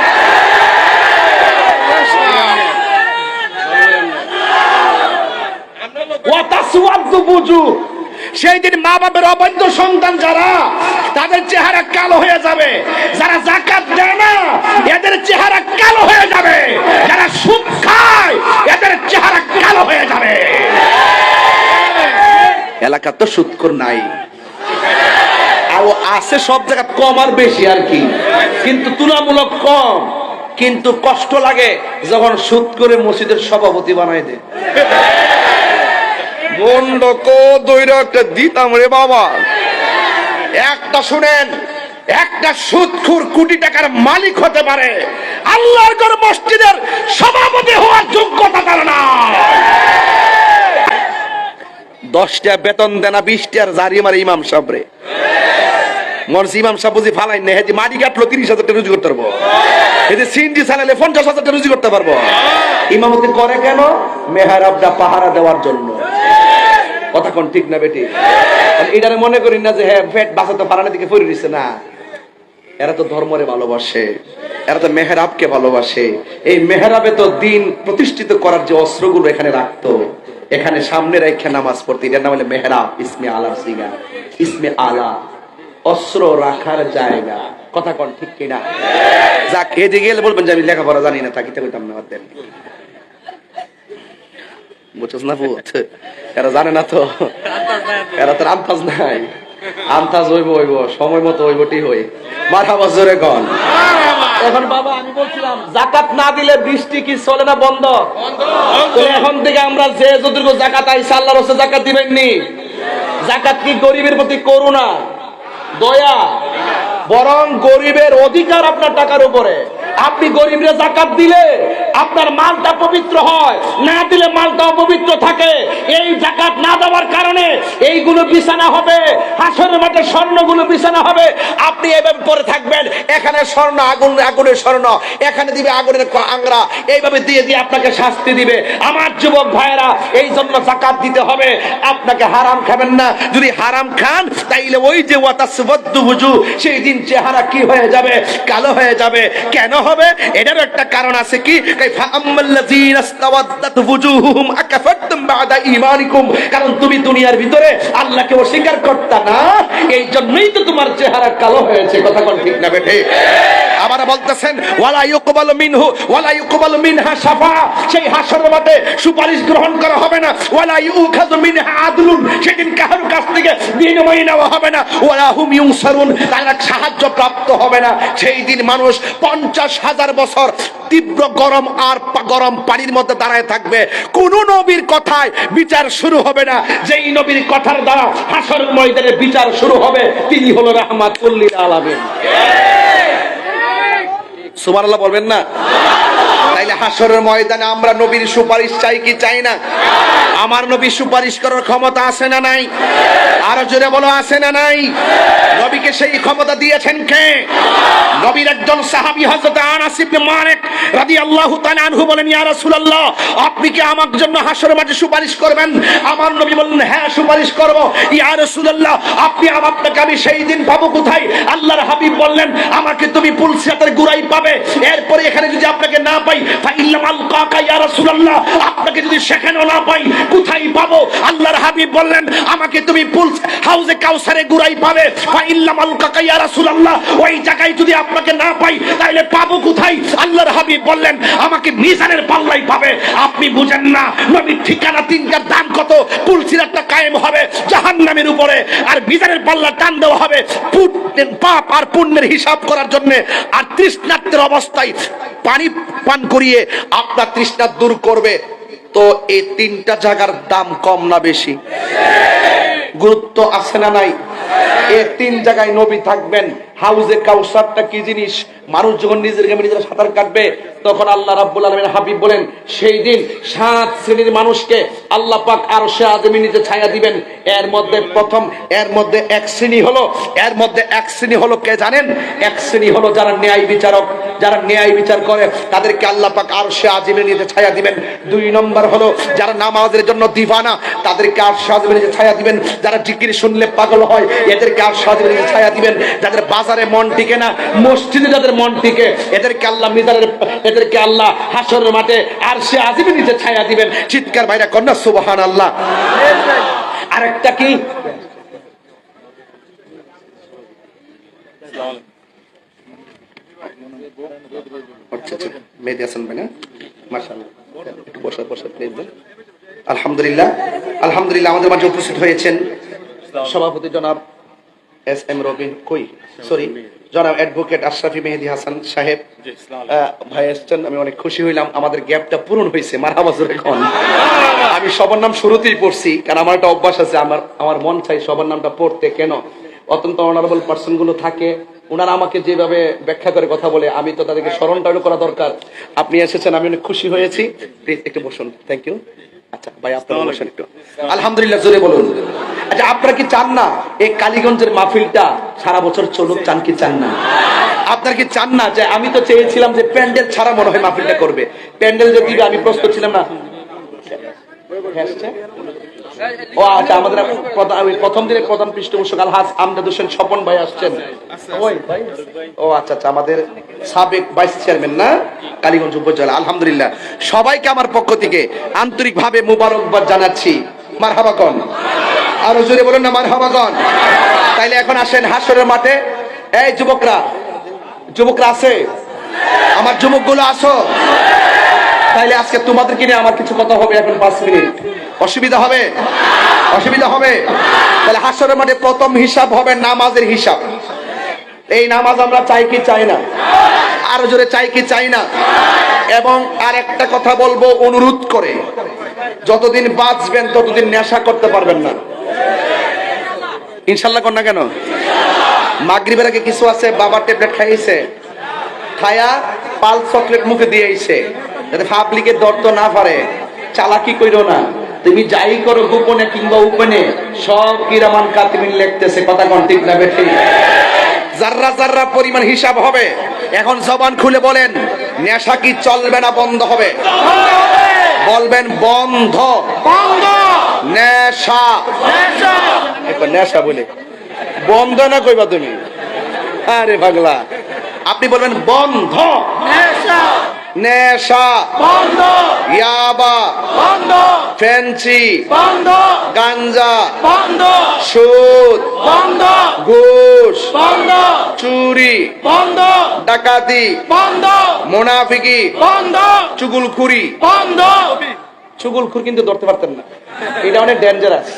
সেই দিন মা বাবার অবৈধ সন্তান যারা, তাদের চেহারা কালো হয়ে যাবে। যারা যাকাত দেয় না, এদের চেহারা কালো হয়ে যাবে। যারা সুদ খায়, এদের চেহারা কালো হয়ে যাবে। এলাকা তো সুদখোর নাই, আর আছে সব জায়গা কম আর বেশি আর কি, কিন্তু তুলনামূলক কম। কিন্তু কষ্ট লাগে যখন সুদ করে মসজিদের সভাপতি বানাই দেয়। দিতাম রে বাবা। একটা শুনেন, একটা সুদখোর কোটি টাকার মালিক হতে পারে, আল্লাহর ঘর মসজিদের সভাপতি হওয়ার যোগ্যতা তার না। 10টা বেতন দেনা 20টার জারি মারে ইমাম সাহেব রে। মরসি ইমাম সাহেব বুঝি ফালাই না, হেজি মাটি কাটলো 30,000 টাকা রুজি করতে পারবো, হেজি সিনজি চালালে 50,000 টাকা রুজি করতে পারবো। ইমামতি করে কেন? মেহরাবটা পাহারা দেওয়ার জন্য। কথা কোন ঠিক না বেটি? এটারে মনে করি না যে হ্যাঁ পেট বাঁচাতে পারানোর দিকে ফিরে দিচ্ছে না। এরা তো ধর্মরে ভালোবাসে, এরা তো মেহরাবকে ভালোবাসে। এই মেহরাবে তো দিন প্রতিষ্ঠিত করার যে অস্ত্রগুলো এখানে রাখতো, এখানে সামনে রেখে নামাজ পড়তে, এটার নাম হলো মেহরাব। ইসমে আলার সিগা, ইসমে আলা, অস্ত্র রাখার জায়গা। কথা কোন ঠিক কিনা? যাক, এদিকে গেলে বলবেন যে আমি লেখাপড়া জানি না, তাকিতে কইতাম না। বুঝছস না ভূত? এরা জানে না তো, এরা তো আন্তাজ নাই। আন্তাজ হইব সময় মতো হইবটি হই। মারহাবা জোরে কোন। এখন বাবা আমি বলছিলাম যাকাত না দিলে বৃষ্টি কি চলে না? বন্ধ। এখন থেকে আমরা যে যতটুকু যাকাত আইছে আল্লাহর রাস্তায় যাকাত দিবেন নি। যাকাত কি গরিবের প্রতি করুণা, দয়া? বরং গরিবের অধিকার আপনার টাকার উপরে। আপনি গরিবরে যাকাত দিলে আপনার মালটা পবিত্র হয়, না দিলে মালটা অপবিত্র থাকে। এই যাকাত না দেওয়ার কারণে এইগুলো বিছানা হবে, হাসরের মাঠে স্বর্ণগুলো বিছানা হবে। আপনি এভাবে পরে থাকবেন, এখানে স্বর্ণ, আগুনের স্বর্ণ, এখানে দিবে আগুনের আংরা, এইভাবে দিয়ে দিয়ে আপনাকে শাস্তি দিবে। আমার যুবক ভাইয়েরা, এই জন্য যাকাত দিতে হবে। আপনাকে হারাম খাবেন না। যদি হারাম খান তাইলে ওই যে ওয়াতাসওয়াদ্দু বুজু, সেই দিন চেহারা কি হয়ে যাবে? কালো হয়ে যাবে। কেন হবে? এটারও একটা কারণ আছে। কি? কারণ তুমি দুনিয়ার ভিতরে আল্লাহকে অস্বীকার করতা না, এই জন্যই তো তোমার চেহারা কালো হয়েছে। কথা কোন ঠিক না বেঠে? আবার বলতেছেন ওয়ালা ইউকবালু মিনহু ওয়ালা ইউকবালু মিনহা শাফা, সেই হাসরের মাঠে সুপারিশ গ্রহণ করা হবে না। ওয়ালা ইউখাযু মিনহা আদলুন, সেদিন কারোর কাছ থেকে বিনিময় নেওয়া হবে না। ওয়ালা হুম ইউনসারুন, তারা সাহায্য প্রাপ্ত হবে না। সেই দিন মানুষ 50,000 বছর তীব্র গরম আর গরম পানির মধ্যে দাঁড়ায় থাকবে। কোন নবীর কথায় বিচার শুরু হবে না। যেই নবীর কথার দ্বারা হাসরের ময়দানে বিচার শুরু হবে, তিনি হলো রাহমাতুল লিল আলামিন। সুবহানাল্লাহ বলবেন না? তাইলে হাসরের ময়দানে আমরা নবীর সুপারিশ চাই কি চাই না? আমার নবী সুপারিশ করার ক্ষমতা আছে না নাই? আরো জোরে বলো, আছে না নাই? নবীকে সেই ক্ষমতা দিয়েছেন কে? নবীর একজন সাহাবী হযরত আনাস ইবনে মালিক রাদিয়াল্লাহু তাআলা আনহু বলেন, ইয়া রাসূলুল্লাহ, আপনি কি আমার জন্য হাসরের মাঠে সুপারিশ করবেন? আমার নবী বললেন, হ্যাঁ সুপারিশ করব। ইয়া রাসূলুল্লাহ, আপনি আপনাকে আমি সেই দিন পাবো কোথায়? আল্লাহর হাবিব বললেন, আমাকে তুমি পুলসিরাতের গুড়াই পাবে। এরপরে এখানে যদি আপনাকে না পাই, ফাইল্লাম আলকাকা ইয়া রাসূলুল্লাহ, আপনাকে যদি সেখানেও না পাই কোথায় পাবো? আল্লাহর হাবিব বললেন, আমাকে তুমি হাউজে কাউসারে গুড়াই পাবে। ফাইল্লাম আলকাকা ইয়া রাসূলুল্লাহ, ওই জায়গায় যদি আপনাকে না পাই তাহলে পাবো কোথায়? আল্লাহর হাবিব বললেন, আমাকে মিজানের পাল্লাই পাবে। আপনি বুঝেন না নবীর ঠিকানা তিনটার দাম কত? পুলসিরাতটা কায়েম হবে জাহান্নামের উপরে, আর মিজানের পাল্লা টান দেওয়া হবে পাপ আর পুণ্যের হিসাব করার জন্য। আর তৃষ্ণার্তের অবস্থায় পানি পান করিয়ে আপনার তৃষ্ণা দূর করবে। তো এই তিনটা জায়গার দাম কম না বেশি? গুরুত্ব আছে না নাই? এই তিন জায়গায় নবী থাকবেন। হাউজে কাউসারটা কি জিনিস? মানুষ যখন নিজের গেমে নিজেরা সাঁতার কাটবে, তখন আল্লাহ রাব্বুল আলামিন হাবিব বলেন, সেই দিন 7 শ্রেণীর মানুষকে আল্লাহ পাক আরশে আযমে নিচে ছায়া দিবেন। এর মধ্যে এক শ্রেণী হলো কে জানেন? এক শ্রেণী হলো যারা ন্যায় বিচারক, যারা ন্যায় বিচার করে, তাদেরকে আল্লাহ পাক আরশে আযমে নিচে ছায়া দিবেন। 2 নম্বর হলো যারা নামাজের জন্য দিওয়ানা, তাদেরকে আরশে আযমে নিচে ছায়া দিবেন। যারা জিকির শুনলে পাগল হয়, এদেরকে আরশে আযমে নিচে ছায়া দিবেন। যাদের বাজারে মন টিকে না, মসজিদে যাদের মন টিকে, এদেরকে আল্লাহ হাসরের মাঠে আরশে আযমে নিচে ছায়া দিবেন। চিৎকার ভাইরা কন্যা সুবহানাল্লাহ। আরেকটা কি? মেহেদী হাসান ভাই না, মাশাআল্লাহ, একটু বসা প্লিজ। আলহামদুলিল্লাহ আমাদের মাঝে উপস্থিত হয়েছেন সভাপতি জনাব SM রবিন জনাব অ্যাডভোকেট আশরাফি মেহেদী হাসান সাহেব ভাই এসছেন। আমি অনেক খুশি হইলাম, আমাদের গ্যাপটা পূরণ হয়েছে। মারহাবা জোরে কোন। আমি সবার নাম শুরুতেই পড়ছি, কারণ আমার একটা অভ্যাস আছে, আমার মন চাই সবার নামটা পড়তে। কেন? অত্যন্ত অনারেবল পার্সন গুলো থাকে, ওনারা আমাকে যেভাবে ব্যাখ্যা করে কথা বলে, আমি তো তাদেরকে স্মরণটা করা দরকার। আপনি এসেছেন, আমি অনেক খুশি হয়েছি। প্লিজ একটু বসুন। Thank you. আচ্ছা ভাই, আপনারা বসেন একটু। আলহামদুলিল্লাহ, জোরে বলুন। আচ্ছা, আপনারা কি চান না এই কালীগঞ্জের মাহফিলটা সারা বছর চলুক? চান কি চান না? আপনারা কি চান না? যে আমি তো চেয়েছিলাম যে প্যান্ডেল ছাড়া মনে হয় মাহফিলটা করবে, প্যান্ডেল যে দিবে আমি প্রস্তুত ছিলাম না। ও আচ্ছা, আমাদের প্রথম দিনের প্রধান পৃষ্ঠপোষক আলহাজ আমজাদ হোসেন স্বপন ভাই আসছেন। ও আচ্ছা, আমাদের সাবেক ভাইস চেয়ারম্যান না কালীগঞ্জ উপজেলা। আলহামদুলিল্লাহ, সবাইকে আমার পক্ষ থেকে আন্তরিকভাবে মুবারকবাদ জানাচ্ছি। মারহাবা কোন। আরো জোরে বলুন না, মারহাবা কোন। তাইলে এখন আসেন হাসরের মাঠে। এই যুবকরা আছে? আমার যুবকগুলো আসো। তাইলে আজকে তোমাদেরকে নিয়ে আমার কিছু কথা হবে এখন 5 মিনিট। অসুবিধা হবে? তাহলে হাসরের মাঠে প্রথম হিসাব হবে নামাজের হিসাব। এই নামাজ আমরা চাই কি চাই না? আরো জোরে চাই কি চাই না? এবং আর একটা কথা বলবো অনুরোধ করে, যতদিন বাঁচবেন ততদিন নেশা করতে পারবেন না। ইনশাল্লাহ কর না কেন? মাগরিবের আগে কিছু আছে, বাবা ট্যাবলেট খাইছে, খায়া পাল চকলেট মুখে দিয়েছে, যাতে পাবলিকে দর্দ না পারে। চালাকি কইরো না, তুমি যাই করো গোপনে কিংবা উপনে, সব কিরামান কাতিমিন লিখতেছে। কথা কোন ঠিক না বেঠিক? জাররা জাররা পরিমাণ হিসাব হবে। এখন জবান খুলে বলেন, নেশা কি চলবে না বন্ধ হবে? বলবেন বন্ধ। নেশা বলে বন্ধ না কইবা তুমি? আরে পাগলা, আপনি বলবেন বন্ধ। নেশা বন্ধ, ইয়াবা বন্ধ, ফেন্সি বন্ধ, গাঞ্জা বন্ধ, সুদ বন্ধ, ঘুষ বন্ধ, চুরি বন্ধ, ডাকাতি বন্ধ, মুনাফিকি বন্ধ, চুগলখুরি বন্ধ। চুগলখুর কিন্তু ধরতে পারতেন না, এটা অনেক ডেঞ্জারাস।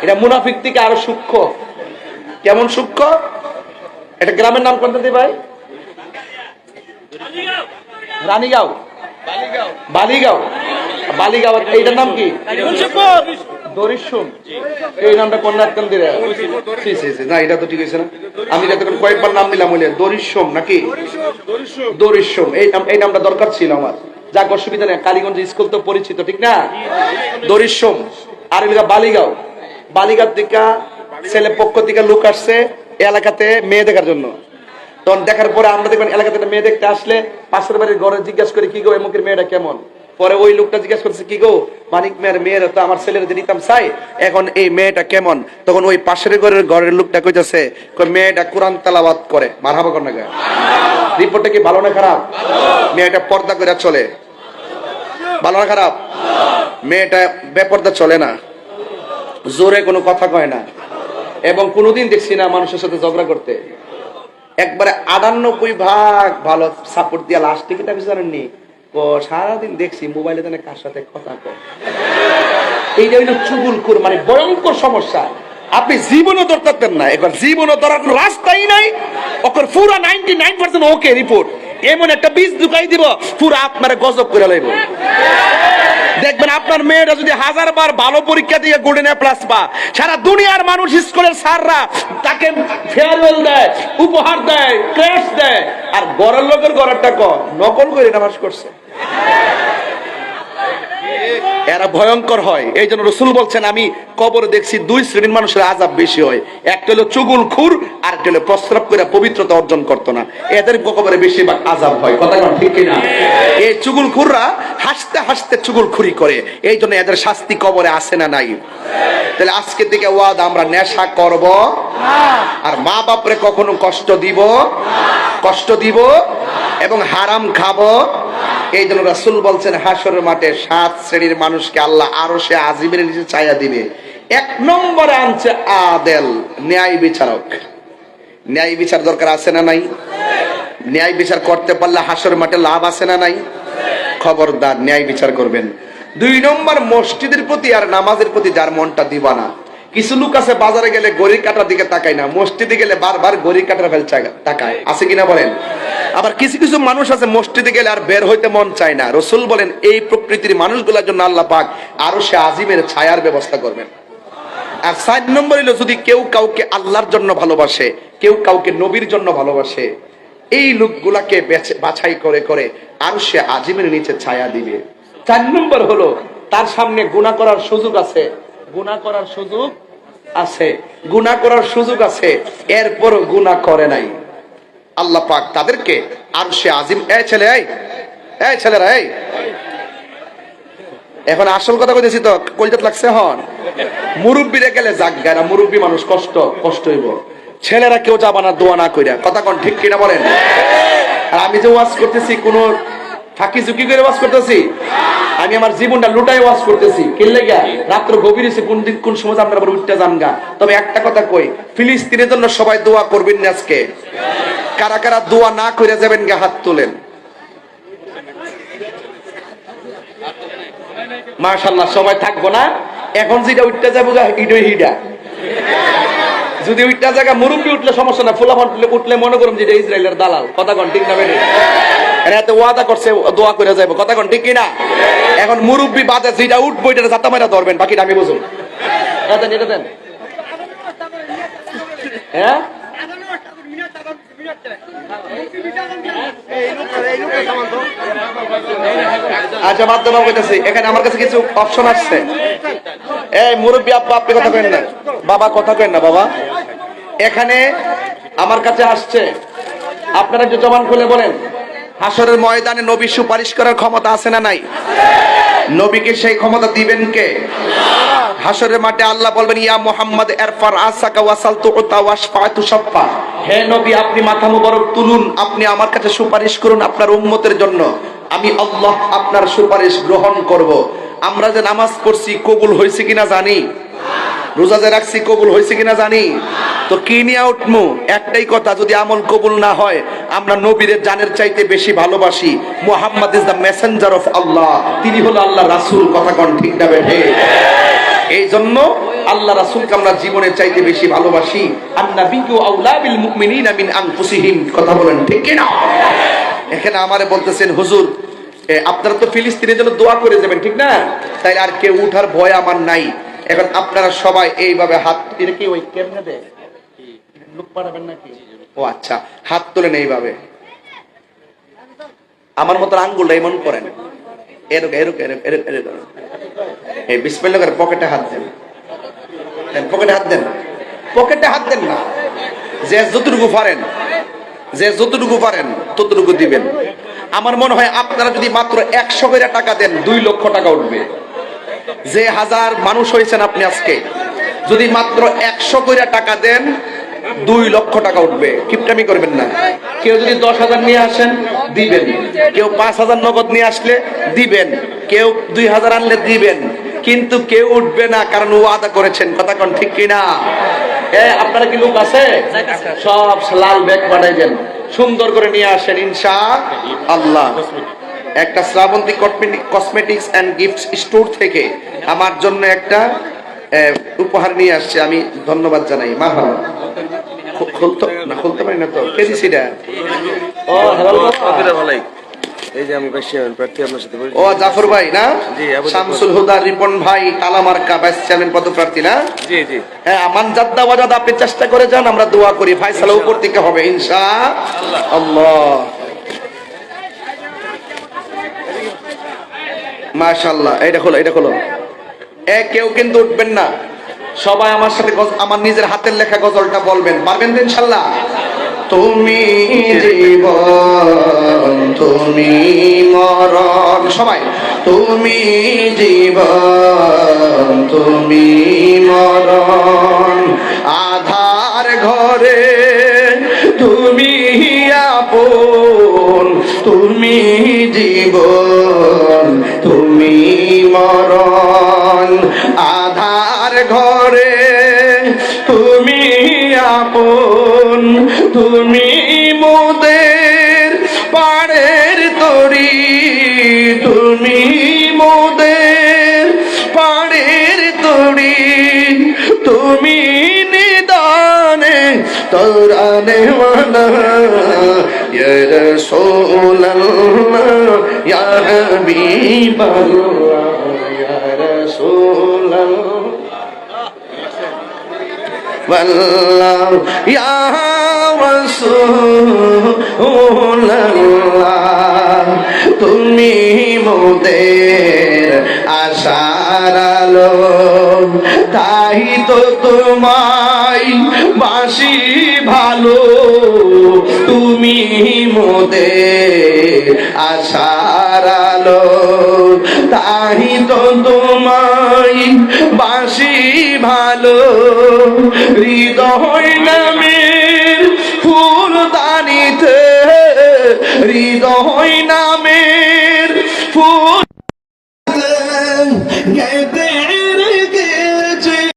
এটা মুনাফিক থেকে আরো সূক্ষ্ম। কেমন সূক্ষ্ম? এটা গ্রামের নাম কোনটা দি ভাই? রানীগাঁও, বালিগাঁও। এইটার নাম কি? দরিশুম। এই নামটা কন্যার কেন দিলে? না, এটা তো ঠিক আছে না। আমি কয়েকবার নাম দিলাম, দরিশুম নাকি? দরিশুম, এই নামটা দরকার ছিল আমার। যাক, অসুবিধা নেই, কালীগঞ্জ স্কুল তো পরিচিত, ঠিক না? দরিশুম। আর এটা বালিগাঁও থেকে ছেলে পক্ষ থেকে লোক আসছে এলাকাতে মেয়ে দেখার জন্য। তখন দেখার পরে আমরা দেখবেন এলাকাতে মেয়ে দেখতে আসলে পাশের বাড়ির ঘরে জিজ্ঞাসা করি, কি গো এমুকের মেয়েটা কেমন? পরে ওই লোকটা জিজ্ঞেস করছে, কি গো মানিক মেয়ের মেয়েরা তো আমার ছেলের নিতাম চাই, এখন এই মেয়েটা কেমন? তখন ওই পাশের ঘরের লোকটা কইতাছে, মেয়েটা কোরআন তেলাওয়াত করে। মারহাবা কোন না? রিপোর্টটা কি ভালো না খারাপ? মেয়েটা পর্দা করে চলে, ভালো না খারাপ? মেয়েটা বেপর্দা চলে না, জোরে কোনো কথা কয় না, এবং কোনোদিন দেখছি না মানুষের সাথে ঝগড়া করতে। একবারে 98% ভালো সাপোর্ট দিয়া লাস্ট টিকিট আপনি জানেননি, ও সারাদিন দেখছি মোবাইলে জানে কার সাথে কথা কয়। এইটা হইলো চুগুলখুর, মানে ভয়ঙ্কর সমস্যা। আপনি জীবনও ধরতেন না, এবার জীবনও ধরার কোনো রাস্তাই নাই। ওকে পুরা 99% ওকে রিপোর্ট, এমন একটা বীজ ঢুকাই দিব পুরো আপনার গজব করে লাইব। দেখবেন আপনার মেয়েরা যদি 1000 বার ভালো পরীক্ষা দিয়ে গোল্ডেন এ প্লাস পা, সারা দুনিয়ার মানুষ স্কুলের স্যাররা তাকে ফেয়ারওয়েল দেয়, উপহার দেয়, ক্রেশ দেয়, আর গড়ের লোকের গড়েরটা নকল করে নামাজ করছে। এরা ভয়ঙ্কর হয়। এই জন্য রাসূল বলছেন, আমি কবরে দেখছি 2 শ্রেণীর মানুষের আযাব বেশি হয়। একটা হলো চুগলখুর, আর একটা হলো প্রস্রাব করে পবিত্রতা অর্জন করতো না। এদের কবরে বেশিরভাগ আযাব হয়। কথা কোন ঠিক কিনা? এই চুগলখুররা হাসতে হাসতে চুগলখুরি করে, এই জন্য এদের শাস্তি কবরে আসে না নাই? তাহলে আজকে থেকে ওয়াদা, আমরা নেশা করব আর মা বাপরে কখনো কষ্ট দিব এবং হারাম খাবো। এই জন্য রাসূল বলছেন, হাসরের মাঠে 7 শ্রেণীর মানুষকে আল্লাহ আরশে আজিমের নিচে ছায়া দিবে। 1 নম্বরে আনছে আদেল, ন্যায় বিচারক। ন্যায় বিচার দরকার আছে না নাই? ন্যায় বিচার করতে পারলে হাসরের মাঠে লাভ আছে না নাই? খবরদার ন্যায় বিচার করবেন। 2 নম্বর, মসজিদের প্রতি আর নামাজের প্রতি যার মনটা দিবানা। কিছু লোক আছে বাজারে গেলে ঘড়ির কাঁটার দিকে তাকায় না, মসজিদে গেলে বারবার ঘড়ির কাঁটার ফেল তাকায়, আছে কিনা বলেন? আবার কিছু কিছু মানুষ আছে মসজিদে গেলে আর বের হইতে মন চায় না। রাসূল বলেন, এই প্রকৃতির মানুষগুলোর জন্য আল্লাহ পাক আরশে আজিমের ছায়ার ব্যবস্থা করবেন। আর 4 নম্বর হলো, যদি কেউ কাউকে আল্লাহর জন্য ভালোবাসে, কেউ কাউকে নবীর জন্য ভালোবাসে, এই লোকগুলাকে বাছাই করে করে আরশে আজিমের নিচে ছায়া দিবে। 4 নম্বর হলো, তার সামনে গুনাহ করার সুযোগ আছে, গুনাহ করার সুযোগ আছে, এরপরও গুনাহ করে নাই। আল্লাহ পাক তাদেরকে আরশে আজিম। এই ছেলেরা, এখন আসল কথা কইতেছি তো, কইতে লাগছে হন। মুরব্বিরে গেলে জাগগারা, মুরব্বি মানুষ কষ্ট হইব। ছেলেরা কেউ যাবা না দোয়া না কইরা। কথা কোন ঠিক কিনা বলেন? আর আমি যে ওয়াজ করতেছি, কোন ফাঁকি ঝুঁকি করে ওয়াজ করতেছি? আমি আমার জীবনটা লুটাই ওয়াজ করতেছি। কিনলে গিয়া রাত্র গভীর হয়েছে, কোন সময় আপনারা আবার উঠতে যান গা। তবে একটা কথা কই, ফিলিস্তিনের জন্য সবাই দোয়া করবেন না আজকে? কারা কারা দোয়া না করে যাবেন গা, হাত তোলেন। মাশাআল্লাহ, সবাই থাকবো না। এখন যেটা উঠতে যাবো গা, হিডা যদি ওইটা জায়গা মুরব্বী উঠলে সমস্যা না, ফুলাফান উঠলে মনে করুন যে ইসরায়েলের দালাল। কথা কোন ঠিক না? এত ওয়াদা করছে দোয়া করে যাবো। কথা কোন ঠিক কিনা? এখন মুরব্বী বাদে যেটা উঠবো এটা জাতা মারা ধরবেন, বাকিটা আমি বুঝুন। এটা দেন। হ্যাঁ, আচ্ছা বাদ দেওয়া কইতেছি। এখানে আমার কাছে কিছু অপশন আসছে। এই মুরব্বী আব্বা, আপনি কথা কেন না? বাবা কথা কেন না? বাবা, এখানে আমার কাছে আসছে, আপনারা একটু জবান খুলে বলেন, হাসরের ময়দানে নবী সুপারিশ করার ক্ষমতা আছে না নাই? নবীকে সেই ক্ষমতা দিবেন কে? হাসরের মাঠে আল্লাহ বলবেন, ইয়া মুহাম্মদ ইরফা রাসাকা ওয়াসাল তুতা ওয়াশফাতু শাফা। হে নবী, আপনি মাথা মুবারক তুলুন, আপনি আমার কাছে সুপারিশ করুন আপনার উম্মতের জন্য। আমি আল্লাহ আপনার সুপারিশ গ্রহণ করব। আমরা যে নামাজ পড়ছি কবুল হয়েছে কিনা জানি, রোজা যে রাখছি কবুল হয়েছে কিনা জানি, তো কি নিয়ে উঠমু? একটাই কথা, যদি আমল কবুল না হয়, আমরা নবীর জানের চাইতে বেশি ভালোবাসি। Muhammad is the messenger of Allah, তিনি হলো আল্লাহ রাসূল। কথা কোন ঠিক না বেঠে? এই জন্য আল্লাহ রাসূলকে আমরা জীবনের চাইতে বেশি ভালোবাসি। আন-নাবিয়্যু আউলা বিল মুমিনিনা মিন আনফুসিহিম। কথা বলেন ঠিক কি না? এখানে আমারে বলতেছেন, হুজুর আপনারা তো ফিলিস্তিনের জন্য দোয়া করে যাবেন, ঠিক না? তাই আর কেউ উঠার ভয় আমার নাই। এখন আপনারা সবাই এইভাবে হাত, এটা কি ওই কেমনে দেয়, লোক পাঠাবেন নাকি? ও আচ্ছা, হাত তোলেন এইভাবে, আমার মতো আঙ্গুলটা এমন করেন, এরকম এই বিসমিল্লাহ করে পকেটে হাত দেন। পকেটে হাত দেন না, যে যতটুকু পারেন ততটুকু দিবেন। আমার মনে হয় আপনারা যদি মাত্র 100 করে টাকা দেন 2 লক্ষ টাকা উঠবে। যে হাজার মানুষ হয়েছেন আপনি আজকে, যদি মাত্র 100 করে টাকা দেন 2 লক্ষ টাকা উঠবে। কিপটামি করবেন না। কেউ যদি 10,000 নিয়ে আসেন দিবেন, কেউ 5,000 নগদ নিয়ে আসলে দিবেন, কেউ 2,000 আনলে দিবেন, কিন্তু কেউ উঠবে না, কারণ ওয়াদা করেছেন। কথা কোন ঠিক কিনা? আপনারা কি লোক আছে? সব লাল ব্যাগ পাঠাইবেন, সুন্দর করে নিয়ে আসেন ইনশাআল্লাহ। একটা Srabanti cosmetics and gift store থেকে আমার জন্য একটা উপহার নিয়ে আসছে, আমি ধন্যবাদ জানাই। মারহাবা। খুলতে পারি না তো, কে দিছি এটা? ও ভাই, এই যে আমি প্রার্থী আপনার সাথে ও জাফর ভাই না? শামসুল হুদা রিপন ভাই তালামার্কা ভাইস চেয়ারম্যান পদপ্রার্থী না? জি জি। হ্যাঁ, মানজাদ্দা ওয়াজাদ আপনি চেষ্টা করে যান, আমরা দোয়া করি ফায়সালা উপর থেকে হবে ইনশাআল্লাহ। মাশাআল্লাহ। এটা খোলো। কেউ কিন্তু উঠবেন না, সবাই আমার সাথে আমার নিজের হাতের লেখা গজলটা বলবেন, পারবেন তো ইনশাআল্লাহ? তুমি জীবন তুমি মরণ, সবাই তুমি জীবন তুমি মরণ, আধার ঘরে তুমি আপন, তুমি জীবন তুমি মরণ, আধার ঘরে তুমি আপন, তুমি মোদের পাড়ের তরি, তুমি মোদের পাড়ের তরি, তুমি নিদানে তরানে ওয়ালা ইয়া রাসূলুল্লাহ ইয়া হাবিবাল্লাহ ইয়া রাসূলুল্লাহ والله يا رسول الله তুমি মোদের আশার আলো, তাই তো তোমায় বাসি ভালো, তুমি মোদের আশার আলো, তাই তো তোমায় বাসি ভালো, হৃদয় নামের ফুলদানিতে, হৃদয় নামের ফুল